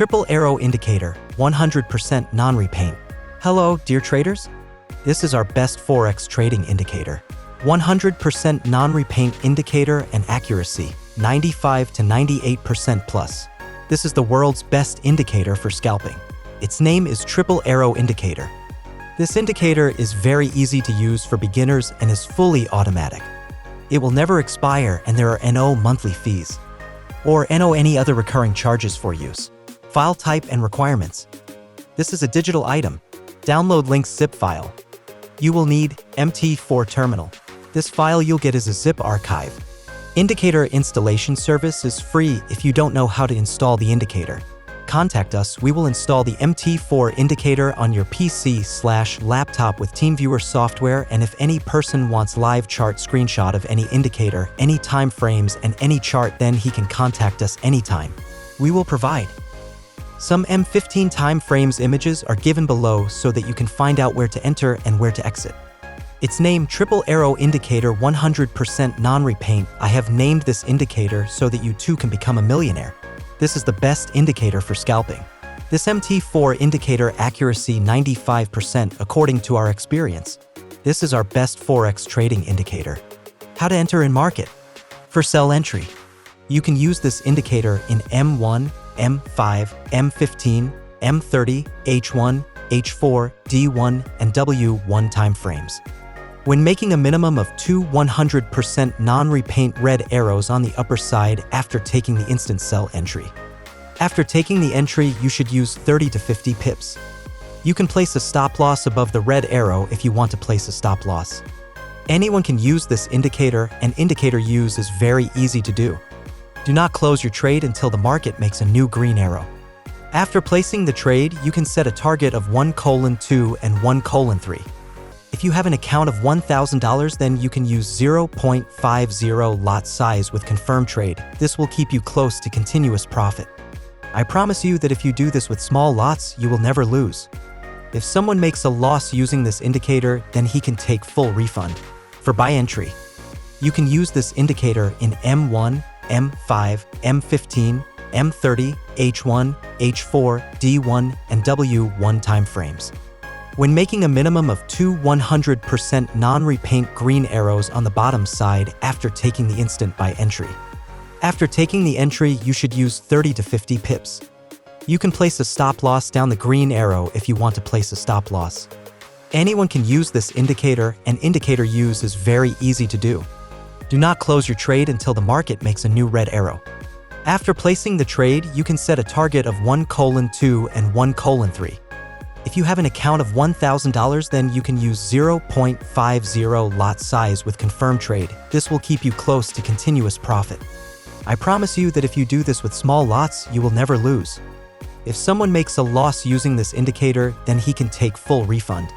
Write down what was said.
Triple Arrow Indicator, 100% non-repaint. Hello, dear traders. This is our best Forex trading indicator. 100% non-repaint indicator and accuracy, 95 to 98% plus. This is the world's best indicator for scalping. Its name is Triple Arrow Indicator. This indicator is very easy to use for beginners and is fully automatic. It will never expire and there are no monthly fees or no any other recurring charges for use. File type and requirements. This is a digital item. Download link zip file. You will need MT4 terminal. This file you'll get is a zip archive. Indicator installation service is free. If you don't know how to install the indicator, contact us. We will install the MT4 indicator on your PC/laptop with TeamViewer software, and if any person wants live chart screenshot of any indicator, any time frames and any chart, then he can contact us anytime. We will provide. Some M15 time frames images are given below so that you can find out where to enter and where to exit. Its name Triple Arrow Indicator, 100% non-repaint. I have named this indicator so that you too can become a millionaire. This is the best indicator for scalping. This MT4 indicator accuracy 95% according to our experience. This is our best Forex trading indicator. How to enter in market. For sell entry, you can use this indicator in M1, M5, M15, M30, H1, H4, D1, and W1 timeframes. When making a minimum of two 100% non-repaint red arrows on the upper side after taking the instant sell entry. After taking the entry, you should use 30 to 50 pips. You can place a stop loss above the red arrow if you want to place a stop loss. Anyone can use this indicator, and indicator use is very easy to do. Do not close your trade until the market makes a new green arrow. After placing the trade, you can set a target of 1:2 and 1:3. If you have an account of $1,000, then you can use 0.50 lot size with confirmed trade. This will keep you close to continuous profit. I promise you that if you do this with small lots, you will never lose. If someone makes a loss using this indicator, then he can take full refund. For buy entry, you can use this indicator in M1, M5, M15, M30, H1, H4, D1, and W1 timeframes. When making a minimum of two 100% non-repaint green arrows on the bottom side after taking the instant buy entry. After taking the entry, you should use 30 to 50 pips. You can place a stop loss down the green arrow if you want to place a stop loss. Anyone can use this indicator, and indicator use is very easy to do. Do not close your trade until the market makes a new red arrow. After placing the trade, you can set a target of 1:2 and 1:3. If you have an account of $1,000, then you can use 0.50 lot size with confirmed trade. This will keep you close to continuous profit. I promise you that if you do this with small lots, you will never lose. If someone makes a loss using this indicator, then he can take full refund.